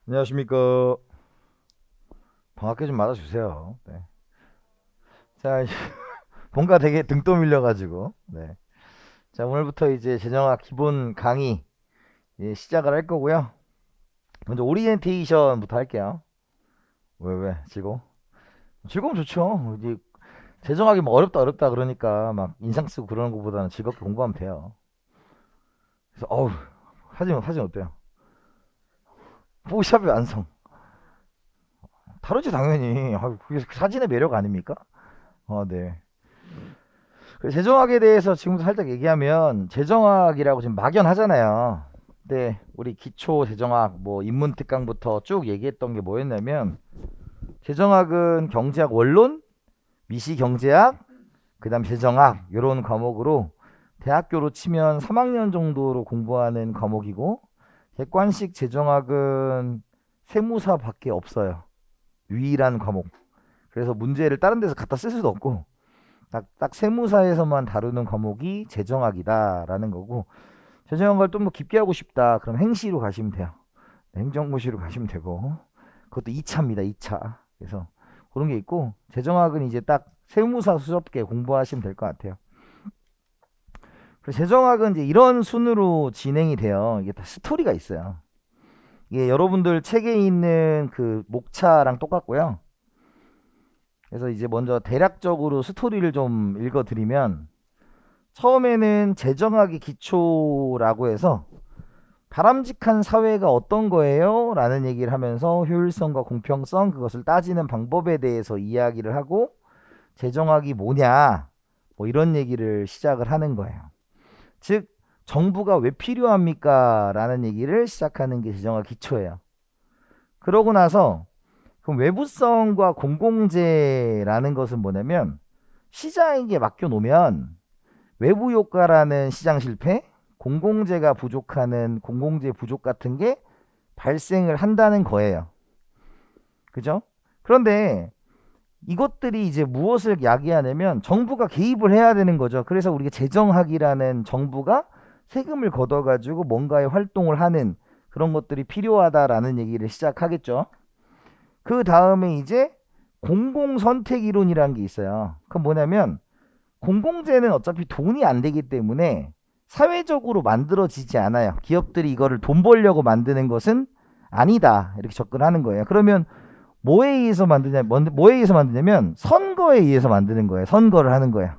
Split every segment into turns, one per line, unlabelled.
안녕하십니까. 반갑게 좀 맞아주세요. 네. 자, 뭔가 되게 등 떠밀려가지고. 네. 자, 오늘부터 이제 재정학 기본 강의 시작을 할 거고요. 먼저 오리엔테이션부터 할게요. 왜, 즐거워? 즐거우면 좋죠. 이제 재정학이 뭐 어렵다 그러니까 막 인상 쓰고 그러는 것보다는 즐겁게 공부하면 돼요. 그래서, 사진 어때요? 포샵의 완성. 다르지, 당연히. 그게 사진의 매력 아닙니까? 네. 재정학에 대해서 지금부터 살짝 얘기하면 재정학이라고 지금 막연하잖아요. 근데 우리 기초 재정학 뭐 인문 특강부터 쭉 얘기했던 게 뭐였냐면 재정학은 경제학 원론, 미시 경제학, 그다음 재정학 이런 과목으로 대학교로 치면 3학년 정도로 공부하는 과목이고 객관식 재정학은 세무사밖에 없어요. 유일한 과목. 그래서 문제를 다른 데서 갖다 쓸 수도 없고 딱 세무사에서만 다루는 과목이 재정학이다라는 거고 재정학을 좀 더 깊게 하고 싶다. 그럼 행시로 가시면 돼요. 행정고시로 가시면 되고 그것도 2차입니다. 2차. 그래서 그런 게 있고 재정학은 이제 딱 세무사스럽게 공부하시면 될 것 같아요. 그래서 재정학은 이제 이런 순으로 진행이 돼요. 이게 다 스토리가 있어요. 이게 여러분들 책에 있는 그 목차랑 똑같고요. 그래서 이제 먼저 대략적으로 스토리를 좀 읽어드리면 처음에는 재정학의 기초라고 해서 바람직한 사회가 어떤 거예요? 라는 얘기를 하면서 효율성과 공평성 그것을 따지는 방법에 대해서 이야기를 하고 재정학이 뭐냐 뭐 이런 얘기를 시작을 하는 거예요. 즉 정부가 왜 필요합니까? 라는 얘기를 시작하는 게 재정학 기초예요. 그러고 나서 그럼 외부성과 공공재라는 것은 뭐냐면 시장에게 맡겨놓으면 외부 효과라는 시장 실패, 공공재가 부족하는 공공재 부족 같은 게 발생을 한다는 거예요. 그죠? 그런데 이것들이 이제 무엇을 야기하냐면 정부가 개입을 해야 되는 거죠. 그래서 우리가 재정학이라는 정부가 세금을 걷어가지고 뭔가의 활동을 하는 그런 것들이 필요하다라는 얘기를 시작하겠죠. 그 다음에 이제 공공선택 이론이라는 게 있어요. 그건 뭐냐면 공공재는 어차피 돈이 안 되기 때문에 사회적으로 만들어지지 않아요. 기업들이 이거를 돈 벌려고 만드는 것은 아니다. 이렇게 접근하는 거예요. 그러면 뭐에 의해서 만드냐면 선거에 의해서 만드는 거예요. 선거를 하는 거예요.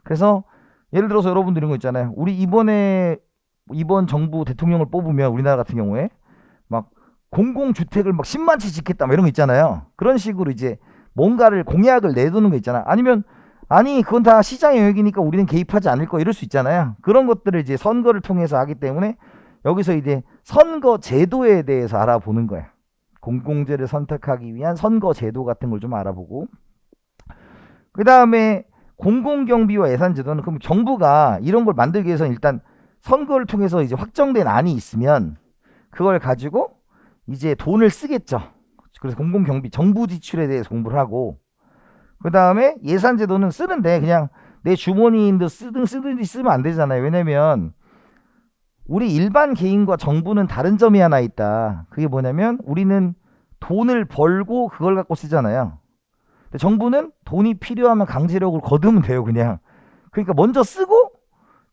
그래서 예를 들어서 여러분들 이런 거 있잖아요. 우리 이번 정부 대통령을 뽑으면 우리나라 같은 경우에 막 공공주택을 막 10만 채 짓겠다 막 이런 거 있잖아요. 그런 식으로 이제 뭔가를 공약을 내두는 거 있잖아. 아니면 아니 그건 다 시장 영역이니까 우리는 개입하지 않을 거 이럴 수 있잖아요. 그런 것들을 이제 선거를 통해서 하기 때문에 여기서 이제 선거 제도에 대해서 알아보는 거야. 공공재를 선택하기 위한 선거 제도 같은 걸 좀 알아보고 그 다음에 공공경비와 예산제도는 그럼 정부가 이런 걸 만들기 위해서 일단 선거를 통해서 이제 확정된 안이 있으면 그걸 가지고 이제 돈을 쓰겠죠. 그래서 공공경비 정부 지출에 대해서 공부를 하고 그 다음에 예산제도는 쓰는데 그냥 내 주머니인데 쓰든지 쓰면 안 되잖아요. 왜냐면 우리 일반 개인과 정부는 다른 점이 하나 있다. 그게 뭐냐면 우리는 돈을 벌고 그걸 갖고 쓰잖아요. 근데 정부는 돈이 필요하면 강제력을 거두면 돼요. 그냥. 그러니까 먼저 쓰고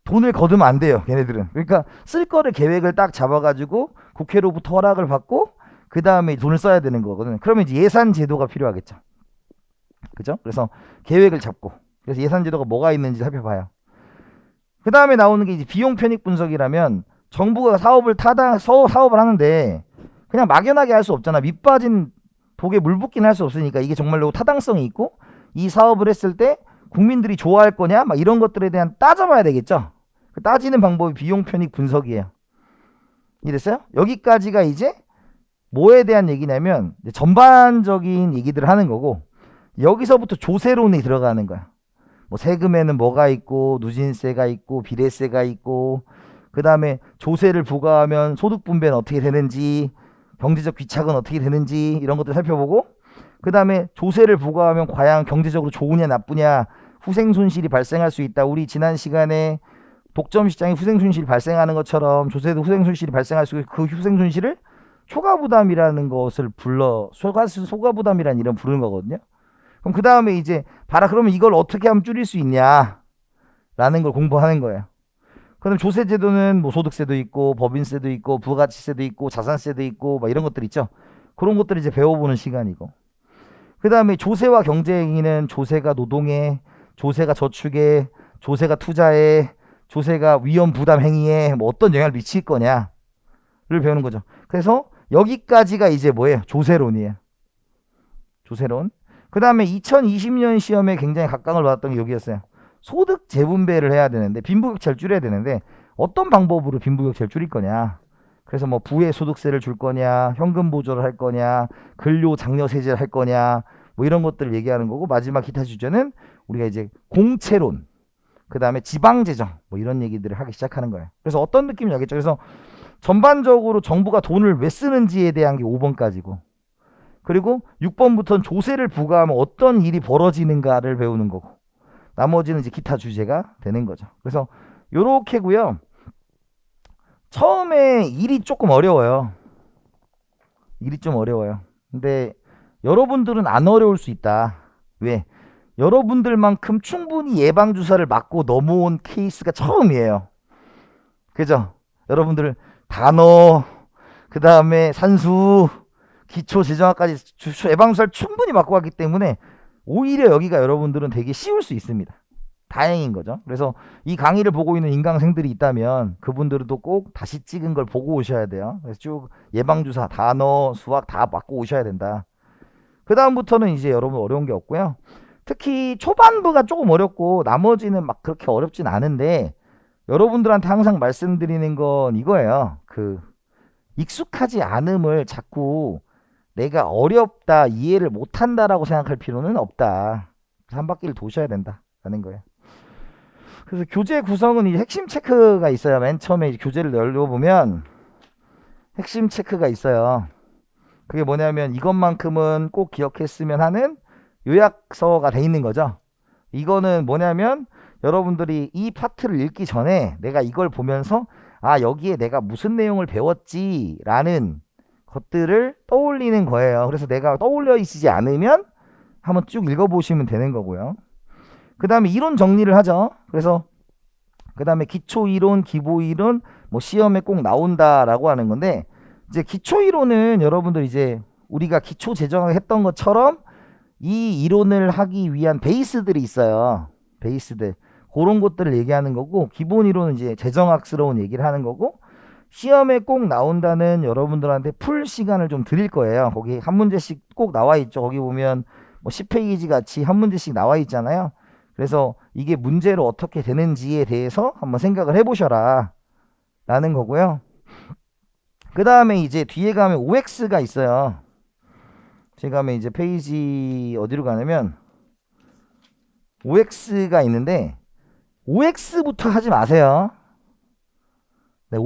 돈을 거두면 안 돼요. 걔네들은. 그러니까 쓸 거를 계획을 딱 잡아가지고 국회로부터 허락을 받고 그 다음에 돈을 써야 되는 거거든. 그러면 이제 예산 제도가 필요하겠죠. 그죠? 그래서 계획을 잡고 그래서 예산 제도가 뭐가 있는지 살펴봐요. 그 다음에 나오는 게 이제 비용 편익 분석이라면 정부가 사업을 하는데 그냥 막연하게 할 수 없잖아. 밑 빠진 독에 물 붓기는 할 수 없으니까 이게 정말로 타당성이 있고 이 사업을 했을 때 국민들이 좋아할 거냐 막 이런 것들에 대한 따져봐야 되겠죠. 그 따지는 방법이 비용 편익 분석이에요. 이랬어요? 여기까지가 이제 뭐에 대한 얘기냐면 전반적인 얘기들을 하는 거고 여기서부터 조세론이 들어가는 거야. 뭐 세금에는 뭐가 있고 누진세가 있고 비례세가 있고 그 다음에 조세를 부과하면 소득 분배는 어떻게 되는지 경제적 귀착은 어떻게 되는지 이런 것들 살펴보고 그 다음에 조세를 부과하면 과연 경제적으로 좋으냐 나쁘냐 후생 손실이 발생할 수 있다. 우리 지난 시간에 독점 시장에 후생 손실이 발생하는 것처럼 조세도 후생 손실이 발생할 수 있고 그 후생 손실을 초과부담이라는 것을 소과부담이라는 이름 부르는 거거든요. 그럼 그 다음에 이제 봐라, 그러면 이걸 어떻게 하면 줄일 수 있냐 라는 걸 공부하는 거예요. 그럼 조세제도는 뭐 소득세도 있고 법인세도 있고 부가가치세도 있고 자산세도 있고 막 이런 것들 있죠. 그런 것들을 이제 배워보는 시간이고, 그 다음에 조세와 경제행위는 조세가 노동에, 조세가 저축에, 조세가 투자에, 조세가 위험 부담 행위에 뭐 어떤 영향을 미칠 거냐를 배우는 거죠. 그래서 여기까지가 이제 뭐예요? 조세론이에요. 조세론. 그 다음에 2020년 시험에 굉장히 각광을 받았던 게 여기였어요. 소득 재분배를 해야 되는데, 빈부격차를 줄여야 되는데 어떤 방법으로 빈부격차를 줄일 거냐. 그래서 뭐 부의 소득세를 줄 거냐, 현금 보조를 할 거냐, 근로 장려세제를 할 거냐, 뭐 이런 것들을 얘기하는 거고, 마지막 기타 주제는 우리가 이제 공채론, 그 다음에 지방재정, 뭐 이런 얘기들을 하기 시작하는 거예요. 그래서 어떤 느낌인지 알겠죠? 그래서 전반적으로 정부가 돈을 왜 쓰는지에 대한 게 5번까지고, 그리고 6번부터는 조세를 부과하면 어떤 일이 벌어지는가를 배우는 거고, 나머지는 이제 기타 주제가 되는 거죠. 그래서 요렇게고요. 처음에 일이 조금 어려워요. 일이 좀 어려워요. 근데 여러분들은 안 어려울 수 있다. 왜? 여러분들만큼 충분히 예방주사를 맞고 넘어온 케이스가 처음이에요. 그죠? 여러분들 단어, 그 다음에 산수, 기초재정학까지 예방주사를 충분히 맞고 갔기 때문에 오히려 여기가 여러분들은 되게 쉬울 수 있습니다. 다행인 거죠. 그래서 이 강의를 보고 있는 인강생들이 있다면 그분들도 꼭 다시 찍은 걸 보고 오셔야 돼요. 그래서 쭉 예방주사, 단어, 수학 다 맞고 오셔야 된다. 그 다음부터는 이제 여러분 어려운 게 없고요. 특히 초반부가 조금 어렵고 나머지는 막 그렇게 어렵진 않은데, 여러분들한테 항상 말씀드리는 건 이거예요. 그 익숙하지 않음을 자꾸 내가 어렵다, 이해를 못한다라고 생각할 필요는 없다. 한 바퀴를 도셔야 된다라는 거예요. 그래서 교재 구성은 이 핵심 체크가 있어요. 맨 처음에 이제 교재를 열어보면 핵심 체크가 있어요. 그게 뭐냐면 이것만큼은 꼭 기억했으면 하는 요약서가 돼 있는 거죠. 이거는 뭐냐면 여러분들이 이 파트를 읽기 전에 내가 이걸 보면서 아, 여기에 내가 무슨 내용을 배웠지 라는 것들을 떠올리는 거예요. 그래서 내가 떠올려 있지 않으면 한번 쭉 읽어보시면 되는 거고요. 그 다음에 이론 정리를 하죠. 그래서 그 다음에 기초이론, 기보이론, 뭐 시험에 꼭 나온다라고 하는 건데, 이제 기초이론은 여러분들 이제 우리가 기초재정학 했던 것처럼 이 이론을 하기 위한 베이스들이 있어요. 베이스들. 그런 것들을 얘기하는 거고, 기본이론은 이제 재정학스러운 얘기를 하는 거고, 시험에 꼭 나온다는 여러분들한테 풀 시간을 좀 드릴 거예요. 거기 한 문제씩 꼭 나와 있죠. 거기 보면 뭐 10페이지 같이 한 문제씩 나와 있잖아요. 그래서 이게 문제로 어떻게 되는지에 대해서 한번 생각을 해보셔라 라는 거고요. 그 다음에 이제 뒤에 가면 OX가 있어요. 제가 가면 이제 페이지 어디로 가냐면 OX가 있는데, OX부터 하지 마세요. 네,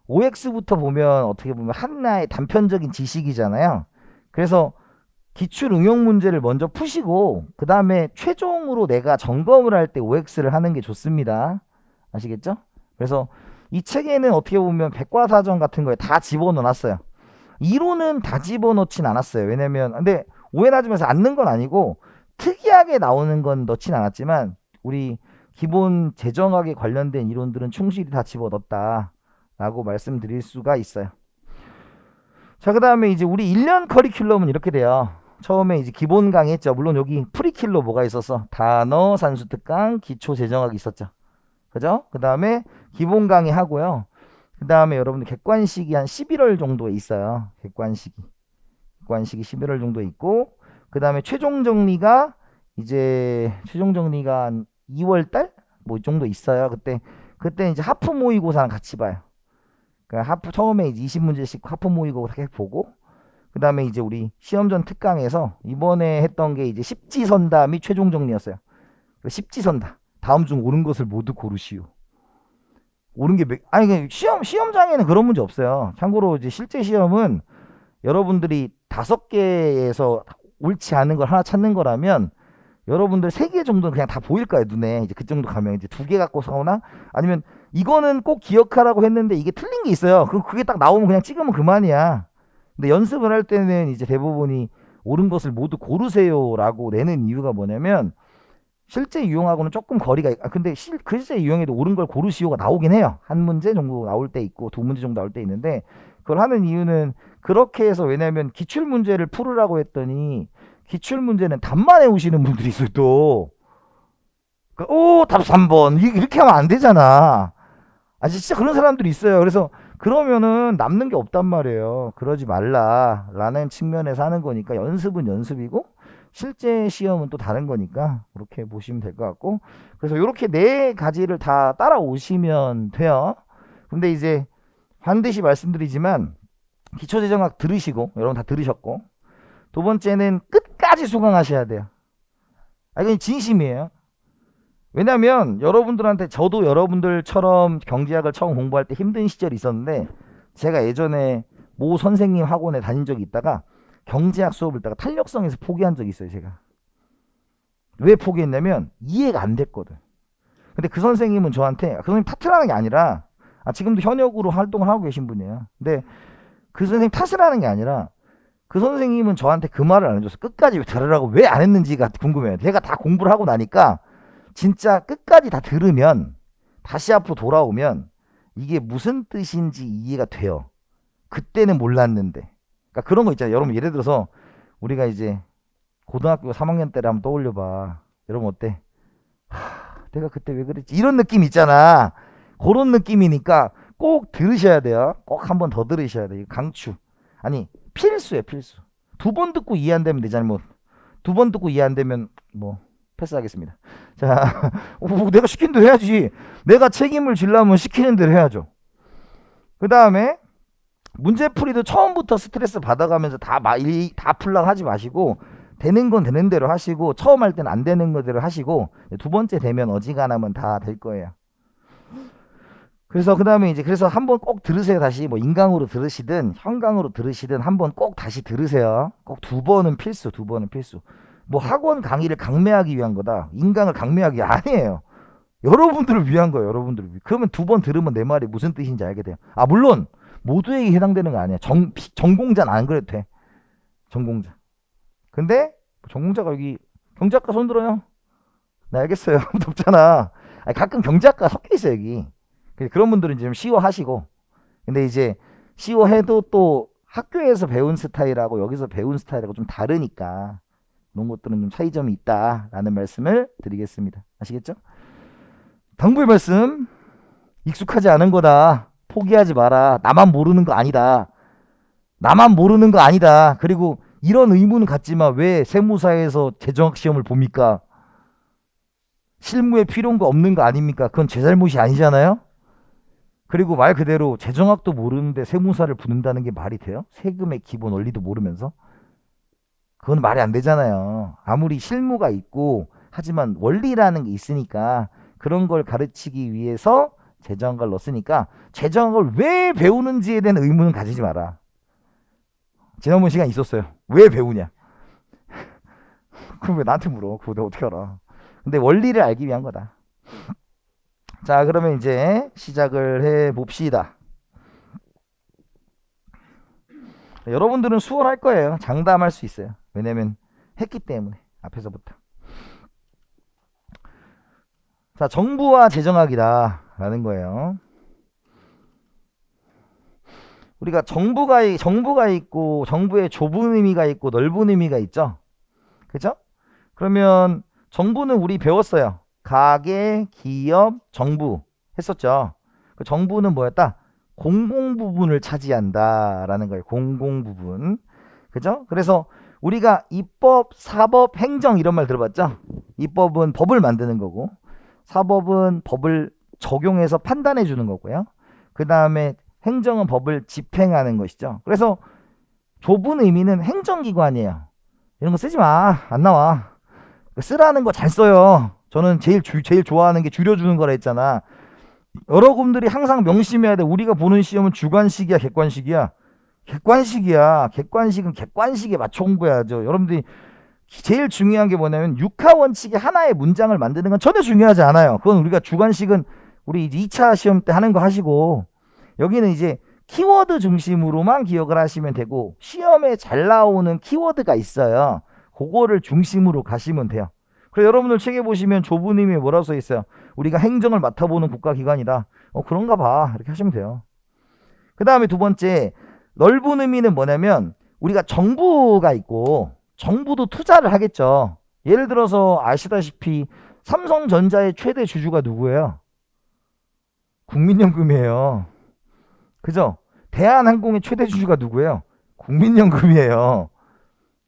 OX부터 보면 어떻게 보면 하나의 단편적인 지식이잖아요. 그래서 기출 응용 문제를 먼저 푸시고 그 다음에 최종으로 내가 점검을 할 때 OX를 하는 게 좋습니다. 아시겠죠? 그래서 이 책에는 어떻게 보면 백과사전 같은 거에 다 집어넣어놨어요. 이론은 다 집어넣진 않았어요. 왜냐면 근데 오해하지 마세요. 안 넣은 건 아니고 특이하게 나오는 건 넣진 않았지만 우리 기본 재정학에 관련된 이론들은 충실히 다 집어넣었다 라고 말씀드릴 수가 있어요. 자, 그 다음에 이제 우리 1년 커리큘럼은 이렇게 돼요. 처음에 이제 기본 강의 했죠. 물론 여기 프리킬로 뭐가 있었어? 단어, 산수 특강, 기초 재정학이 있었죠. 그죠? 그 다음에 기본 강의 하고요. 그 다음에 여러분들 객관식이 한 11월 정도에 있어요. 객관식이 11월 정도에 있고, 그 다음에 최종 정리가 한 2월달 뭐 이 정도 있어요. 그때 이제 하프 모의고사랑 같이 봐요. 그러니까 하프 처음에 이제 20문제씩 하프 모의고사 보고, 그 다음에 이제 우리 시험 전 특강에서 이번에 했던 게 이제 십지선다 및 최종 정리였어요. 십지선다. 다음 중 옳은 것을 모두 고르시오. 옳은 게 아니 시험장에는 그런 문제 없어요. 참고로 이제 실제 시험은 여러분들이 5개에서 옳지 않은 걸 하나 찾는 거라면 여러분들 3개 정도는 그냥 다 보일 거예요, 눈에. 이제 그 정도 가면 이제 2개 갖고 사오나 아니면 이거는 꼭 기억하라고 했는데 이게 틀린 게 있어요. 그게 딱 나오면 그냥 찍으면 그만이야. 근데 연습을 할 때는 이제 대부분이 옳은 것을 모두 고르세요라고 내는 이유가 뭐냐면 실제 유형하고는 조금 거리가 근데 실제 유형에도 옳은 걸 고르시오가 나오긴 해요. 한 문제 정도 나올 때 있고 두 문제 정도 나올 때 있는데 그걸 하는 이유는 그렇게 해서 왜냐면 기출 문제를 풀으라고 했더니 기출 문제는 답만 외우시는 분들이 있어요 또. 오, 답 3번. 이렇게 하면 안 되잖아. 진짜 그런 사람들이 있어요. 그래서 그러면은 남는 게 없단 말이에요. 그러지 말라라는 측면에서 하는 거니까 연습은 연습이고 실제 시험은 또 다른 거니까 그렇게 보시면 될 것 같고 그래서 이렇게 네 가지를 다 따라오시면 돼요. 근데 이제 반드시 말씀드리지만 기초재정학 들으시고 여러분 다 들으셨고 두 번째는 끝까지 수강하셔야 돼요. 이건 진심이에요. 왜냐면 여러분들한테 저도 여러분들처럼 경제학을 처음 공부할 때 힘든 시절이 있었는데 제가 예전에 모 선생님 학원에 다닌 적이 있다가 경제학 수업을 듣다가 탄력성에서 포기한 적이 있어요. 제가 왜 포기했냐면 이해가 안 됐거든. 근데 그 선생님은 저한테 그 선생님 탓을 하는 게 아니라 지금도 현역으로 활동을 하고 계신 분이에요. 근데 그 선생님 탓을 하는 게 아니라 그 선생님은 저한테 그 말을 안 해줘서 끝까지 들으라고 왜 안 했는지가 궁금해요. 제가 다 공부를 하고 나니까 진짜 끝까지 다 들으면 다시 앞으로 돌아오면 이게 무슨 뜻인지 이해가 돼요. 그때는 몰랐는데. 그러니까 그런 거 있잖아요. 여러분 예를 들어서 우리가 이제 고등학교 3학년 때를 한번 떠올려봐. 여러분 어때? 내가 그때 왜 그랬지? 이런 느낌 있잖아. 그런 느낌이니까 꼭 들으셔야 돼요. 꼭 한 번 더 들으셔야 돼요. 강추. 필수예요. 필수. 두 번 듣고 이해 안 되면 되잖아요. 두 번 듣고 이해 안 되면 패스하겠습니다. 자, 내가 시킨 대로 해야지. 내가 책임을 지려면 시키는 대로 해야죠. 그 다음에 문제풀이도 처음부터 스트레스 받아가면서 다 풀라고 하지 마시고 되는 건 되는 대로 하시고 처음 할 때는 안 되는 거대로 하시고 두 번째 되면 어지간하면 다 될 거예요. 그래서 그 다음에 이제 그래서 한번 꼭 들으세요. 다시 인강으로 들으시든 현강으로 들으시든 한번 꼭 다시 들으세요. 꼭 두 번은 필수. 두 번은 필수. 학원 강의를 강매하기 위한 거다. 인강을 강매하기 아니에요. 여러분들을 위한 거예요. 여러분들을 위해. 그러면 두 번 들으면 내 말이 무슨 뜻인지 알게 돼요. 물론 모두에게 해당되는 거 아니야. 전공자는 안 그래도 돼. 전공자. 근데 전공자가 여기 경제학과 손 들어요. 네, 알겠어요. 없잖아. 가끔 경제학과 섞여 있어 여기. 그런 분들은 좀 쉬워하시고. 근데 이제 쉬워해도 또 학교에서 배운 스타일하고 여기서 배운 스타일하고 좀 다르니까 그런 것들은 좀 차이점이 있다라는 말씀을 드리겠습니다. 아시겠죠? 당부의 말씀. 익숙하지 않은 거다. 포기하지 마라. 나만 모르는 거 아니다. 나만 모르는 거 아니다. 그리고 이런 의문은 갖지만 왜 세무사에서 재정학 시험을 봅니까? 실무에 필요한 거 없는 거 아닙니까? 그건 제 잘못이 아니잖아요. 그리고 말 그대로 재정학도 모르는데 세무사를 붙는다는 게 말이 돼요? 세금의 기본 원리도 모르면서? 그건 말이 안 되잖아요. 아무리 실무가 있고 하지만 원리라는 게 있으니까 그런 걸 가르치기 위해서 재정학을 넣었으니까 재정학을 왜 배우는지에 대한 의문은 가지지 마라. 지난번 시간 있었어요. 왜 배우냐? 그럼 왜 나한테 물어? 그거 내가 어떻게 알아? 근데 원리를 알기 위한 거다. 자, 그러면 이제 시작을 해 봅시다. 여러분들은 수월할 거예요. 장담할 수 있어요. 왜냐면 했기 때문에 앞에서부터. 자, 정부와 재정학이다 라는 거예요. 우리가 정부가 있고 정부의 좁은 의미가 있고 넓은 의미가 있죠. 그죠? 그러면 정부는 우리 배웠어요. 가계, 기업, 정부 했었죠. 그 정부는 뭐였다? 공공 부분을 차지한다 라는 거예요. 공공 부분. 그죠? 그래서 우리가 입법, 사법, 행정 이런 말 들어봤죠? 입법은 법을 만드는 거고 사법은 법을 적용해서 판단해 주는 거고요. 그 다음에 행정은 법을 집행하는 것이죠. 그래서 좁은 의미는 행정기관이에요. 이런 거 쓰지 마. 안 나와. 쓰라는 거 잘 써요. 저는 제일 좋아하는 게 줄여주는 거라 했잖아. 여러분들이 항상 명심해야 돼. 우리가 보는 시험은 주관식이야, 객관식이야? 객관식이야. 객관식은 객관식에 맞춰 공부해야죠. 여러분들이 제일 중요한 게 뭐냐면 육하 원칙의 하나의 문장을 만드는 건 전혀 중요하지 않아요. 그건 우리가 주관식은 우리 이제 2차 시험 때 하는 거 하시고, 여기는 이제 키워드 중심으로만 기억을 하시면 되고, 시험에 잘 나오는 키워드가 있어요. 그거를 중심으로 가시면 돼요. 그래서 여러분들 책에 보시면 좁은 의미에 뭐라고 써 있어요? 우리가 행정을 맡아보는 국가기관이다. 그런가 봐. 이렇게 하시면 돼요. 그 다음에 두 번째, 넓은 의미는 뭐냐면 우리가 정부가 있고 정부도 투자를 하겠죠. 예를 들어서 아시다시피 삼성전자의 최대 주주가 누구예요? 국민연금이에요. 그죠? 대한항공의 최대 주주가 누구예요? 국민연금이에요.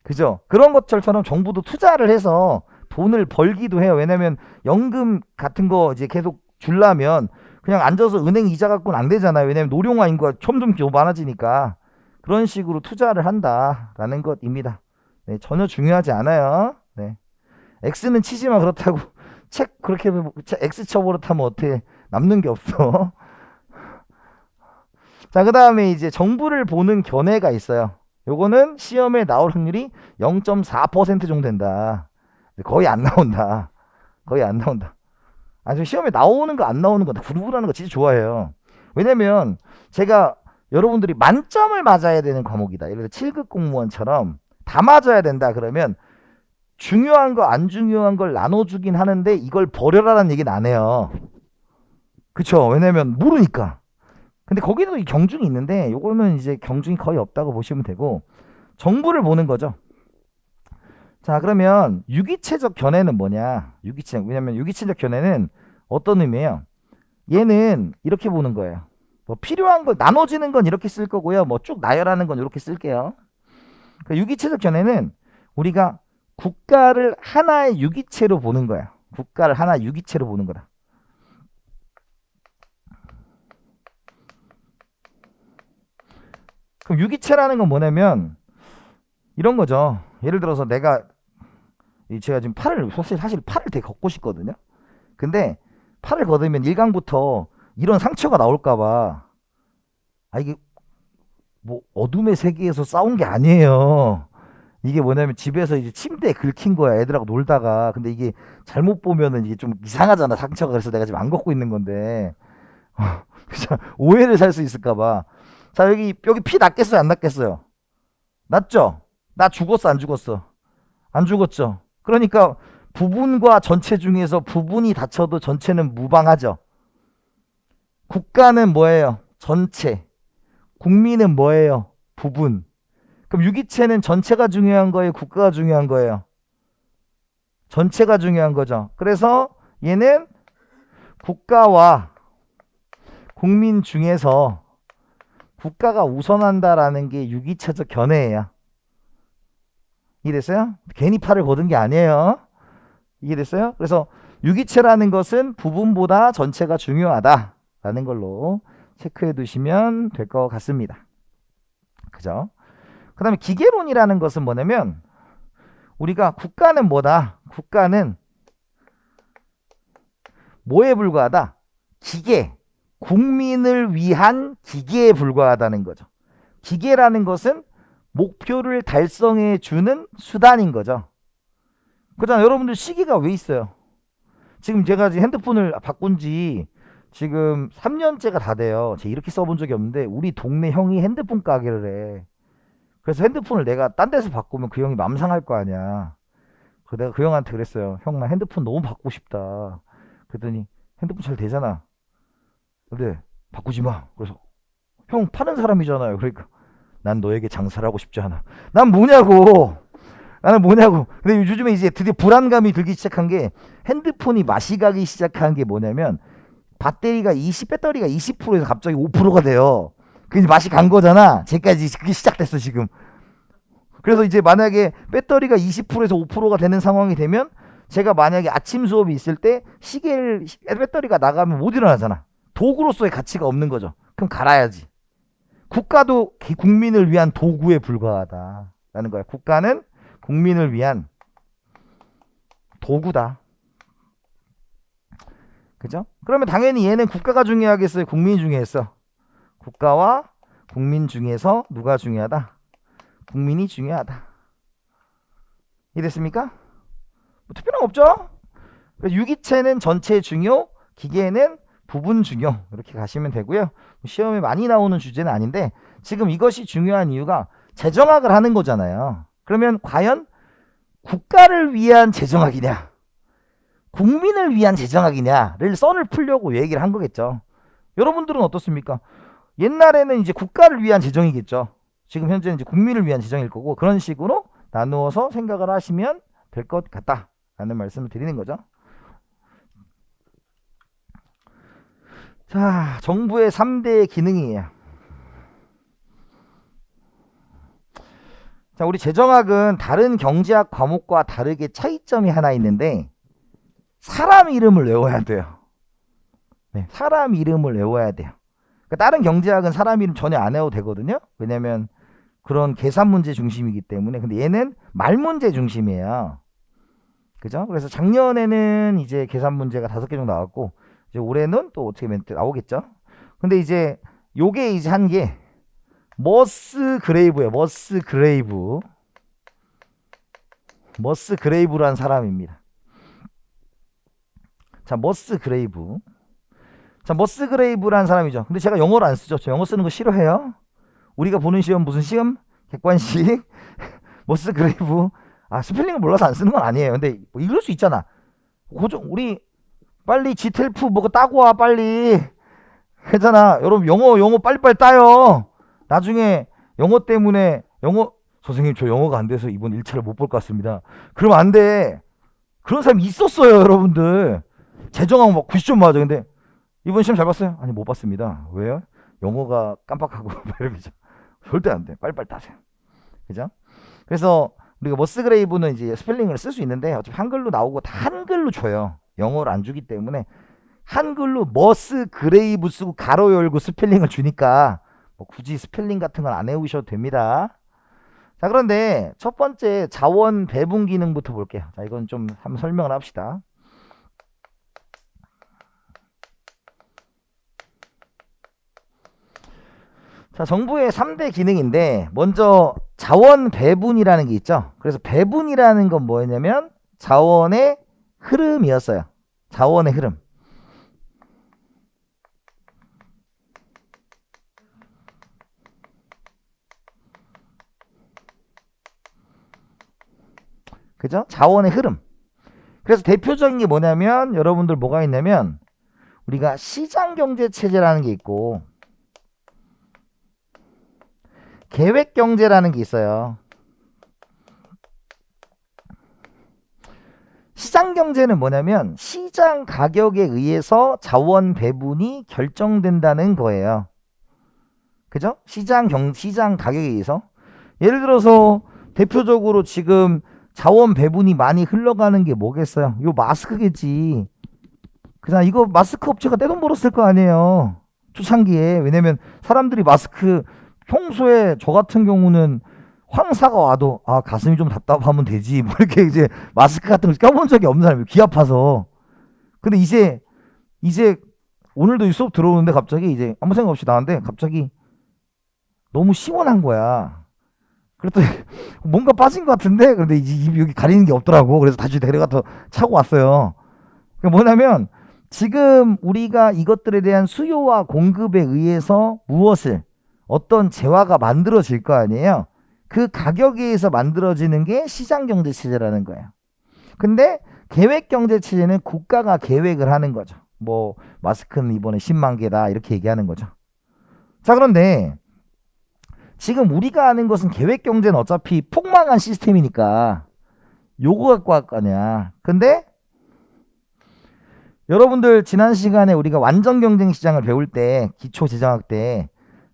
그죠? 그런 것처럼 정부도 투자를 해서 돈을 벌기도 해요. 왜냐면 연금 같은 거 이제 계속 주려면 그냥 앉아서 은행 이자 갖고는 안 되잖아요. 왜냐면 노령화 인구가 점점 많아지니까. 그런 식으로 투자를 한다라는 것입니다. 네, 전혀 중요하지 않아요. 네. X는 치지만 그렇다고 책 그렇게 X 쳐버릇하면 어떻게 남는 게 없어. 자, 그 다음에 이제 정부를 보는 견해가 있어요. 요거는 시험에 나올 확률이 0.4% 정도 된다. 거의 안 나온다. 거의 안 나온다. 아니, 시험에 나오는 거 안 나오는 거 구분하는 거 진짜 좋아해요. 왜냐면 제가 여러분들이 만점을 맞아야 되는 과목이다. 예를 들어 7급 공무원처럼 다 맞아야 된다. 그러면 중요한 거 안 중요한 걸 나눠주긴 하는데 이걸 버려라라는 얘기는 안 해요. 그쵸? 왜냐면 모르니까. 근데 거기도 경중이 있는데 요거는 이제 경중이 거의 없다고 보시면 되고, 정부를 보는 거죠. 자, 그러면 유기체적 견해는 뭐냐? 왜냐면 유기체적 견해는 어떤 의미예요? 얘는 이렇게 보는 거예요. 뭐 필요한 거 나눠지는 건 이렇게 쓸 거고요. 뭐 쭉 나열하는 건 이렇게 쓸게요. 그러니까 유기체적 견해는 우리가 국가를 하나의 유기체로 보는 거야. 국가를 하나의 유기체로 보는 거다. 그럼 유기체라는 건 뭐냐면 이런 거죠. 예를 들어서 제가 지금 사실 팔을 되게 걷고 싶거든요. 근데 팔을 걷으면 일광부터 이런 상처가 나올까봐, 이게 뭐 어둠의 세계에서 싸운 게 아니에요. 이게 뭐냐면 집에서 이제 침대에 긁힌 거야. 애들하고 놀다가. 근데 이게 잘못 보면은 이게 좀 이상하잖아, 상처가. 그래서 내가 지금 안 걷고 있는 건데. 오해를 살 수 있을까봐. 자, 여기 피 났겠어요? 안 났겠어요? 났죠? 나 죽었어? 안 죽었어? 안 죽었죠? 그러니까 부분과 전체 중에서 부분이 다쳐도 전체는 무방하죠. 국가는 뭐예요? 전체. 국민은 뭐예요? 부분. 그럼 유기체는 전체가 중요한 거예요? 국가가 중요한 거예요? 전체가 중요한 거죠. 그래서 얘는 국가와 국민 중에서 국가가 우선한다라는 게 유기체적 견해예요. 이해됐어요? 괜히 팔을 걷은 게 아니에요. 이해됐어요? 그래서 유기체라는 것은 부분보다 전체가 중요하다라는 걸로 체크해 두시면 될 것 같습니다. 그죠? 그 다음에 기계론이라는 것은 뭐냐면 우리가 국가는 뭐다? 국가는 뭐에 불과하다? 기계, 국민을 위한 기계에 불과하다는 거죠. 기계라는 것은 목표를 달성해 주는 수단인 거죠. 그렇잖아요. 여러분들 시계가 왜 있어요? 지금 제가 핸드폰을 바꾼 지 지금 3년째가 다 돼요. 제가 이렇게 써본 적이 없는데 우리 동네 형이 핸드폰 가게를 해. 그래서 핸드폰을 내가 딴 데서 바꾸면 그 형이 맘상할 거 아니야. 내가 그 형한테 그랬어요. 형, 나 핸드폰 너무 바꾸고 싶다. 그랬더니 핸드폰 잘 되잖아. 근데 바꾸지 마. 그래서 형 파는 사람이잖아요. 그러니까 난 너에게 장사를 하고 싶지 않아. 난 뭐냐고. 나는 뭐냐고. 근데 요즘에 이제 드디어 불안감이 들기 시작한 게, 핸드폰이 맛이 가기 시작한 게 뭐냐면 배터리가 20%에서 갑자기 5%가 돼요. 그게 맛이 간 거잖아. 지금까지 그게 시작됐어 지금. 그래서 이제 만약에 배터리가 20%에서 5%가 되는 상황이 되면, 제가 만약에 아침 수업이 있을 때 배터리가 나가면 못 일어나잖아. 도구로서의 가치가 없는 거죠. 그럼 갈아야지. 국가도 국민을 위한 도구에 불과하다라는 거야. 국가는 국민을 위한 도구다. 그죠? 그러면 당연히 얘는 국가가 중요하겠어요? 국민이 중요했어? 국가와 국민 중에서 누가 중요하다? 국민이 중요하다. 이해됐습니까? 뭐 특별한 거 없죠? 유기체는 전체 중요, 기계는 부분 중요 이렇게 가시면 되고요. 시험에 많이 나오는 주제는 아닌데 지금 이것이 중요한 이유가 재정학을 하는 거잖아요. 그러면 과연 국가를 위한 재정학이냐 국민을 위한 재정학이냐를 썰을 풀려고 얘기를 한 거겠죠. 여러분들은 어떻습니까? 옛날에는 이제 국가를 위한 재정이겠죠. 지금 현재는 이제 국민을 위한 재정일 거고 그런 식으로 나누어서 생각을 하시면 될 것 같다 라는 말씀을 드리는 거죠. 자, 정부의 3대 기능이에요. 자, 우리 재정학은 다른 경제학 과목과 다르게 차이점이 하나 있는데 사람 이름을 외워야 돼요. 네, 사람 이름을 외워야 돼요. 그러니까 다른 경제학은 사람 이름 전혀 안 외워도 되거든요. 왜냐면 그런 계산 문제 중심이기 때문에. 근데 얘는 말 문제 중심이에요. 그죠? 그래서 작년에는 이제 계산 문제가 5개 정도 나왔고 이제 올해는 또 어떻게 나오겠죠? 근데 이제 요게 이제 한 게 머스그레이브예요. 머스그레이브라는 사람입니다. 자, 머스그레이브라는 사람이죠. 근데 제가 영어를 안 쓰죠. 저 영어 쓰는 거 싫어해요. 우리가 보는 시험 무슨 시험? 객관식. 머스그레이브. 아, 스펠링을 몰라서 안 쓰는 건 아니에요. 근데 뭐 읽을 수 있잖아. 고정 우리 빨리 지텔프 뭐가 따고 와 빨리. 했잖아. 여러분 영어 빨리빨리 따요. 나중에 영어 때문에 선생님 저 영어가 안 돼서 이번 1차를 못 볼 것 같습니다. 그러면 안 돼. 그런 사람이 있었어요, 여러분들. 재정하고 막 90점 맞아. 근데 이번 시험 잘 봤어요? 아니 못 봤습니다. 왜요? 영어가 깜빡하고 이러면서 절대 안 돼. 빨리빨리 따세요. 그죠? 그래서 우리가 머스그레이브는 이제 스펠링을 쓸 수 있는데 어차피 한글로 나오고 다 한글로 줘요. 영어를 안 주기 때문에 한글로 머스그레이브 쓰고 가로 열고 스펠링을 주니까 뭐 굳이 스펠링 같은 건 안 외우셔도 됩니다. 자, 그런데 첫 번째 자원 배분 기능부터 볼게요. 자, 이건 좀 한번 설명을 합시다. 자, 정부의 3대 기능인데 먼저 자원 배분이라는 게 있죠. 그래서 배분이라는 건 뭐였냐면 자원의 흐름이었어요. 자원의 흐름. 그죠? 자원의 흐름. 그래서 대표적인 게 뭐냐면 여러분들 뭐가 있냐면 우리가 시장경제 체제라는 게 있고 계획경제라는 게 있어요. 시장경제는 뭐냐면 시장 가격에 의해서 자원 배분이 결정된다는 거예요. 그죠? 시장 가격에 의해서. 예를 들어서 대표적으로 지금 자원 배분이 많이 흘러가는 게 뭐겠어요? 요 마스크겠지. 그냥 이거 마스크 업체가 떼돈 벌었을 거 아니에요. 초창기에. 왜냐면 사람들이 마스크 평소에 저 같은 경우는 황사가 와도 아 가슴이 좀 답답하면 되지 뭐 이렇게 이제 마스크 같은 걸 껴본 적이 없는 사람이 귀 아파서. 근데 이제 오늘도 이 수업 들어오는데 갑자기 이제 아무 생각 없이 나왔는데 갑자기 너무 시원한 거야. 그랬더니 뭔가 빠진 것 같은데 그런데 이제 입이 여기 가리는 게 없더라고. 그래서 다시 데려가서 차고 왔어요. 그러니까 뭐냐면 지금 우리가 이것들에 대한 수요와 공급에 의해서 무엇을 어떤 재화가 만들어질 거 아니에요. 그 가격에 의해서 만들어지는 게 시장경제체제라는 거예요. 근데 계획경제체제는 국가가 계획을 하는 거죠. 뭐 마스크는 이번에 10만 개다 이렇게 얘기하는 거죠. 자, 그런데 지금 우리가 아는 것은 계획경제는 어차피 폭망한 시스템이니까 요거 갖고 할 거냐. 근데 여러분들 지난 시간에 우리가 완전경쟁시장을 배울 때 기초재정학 때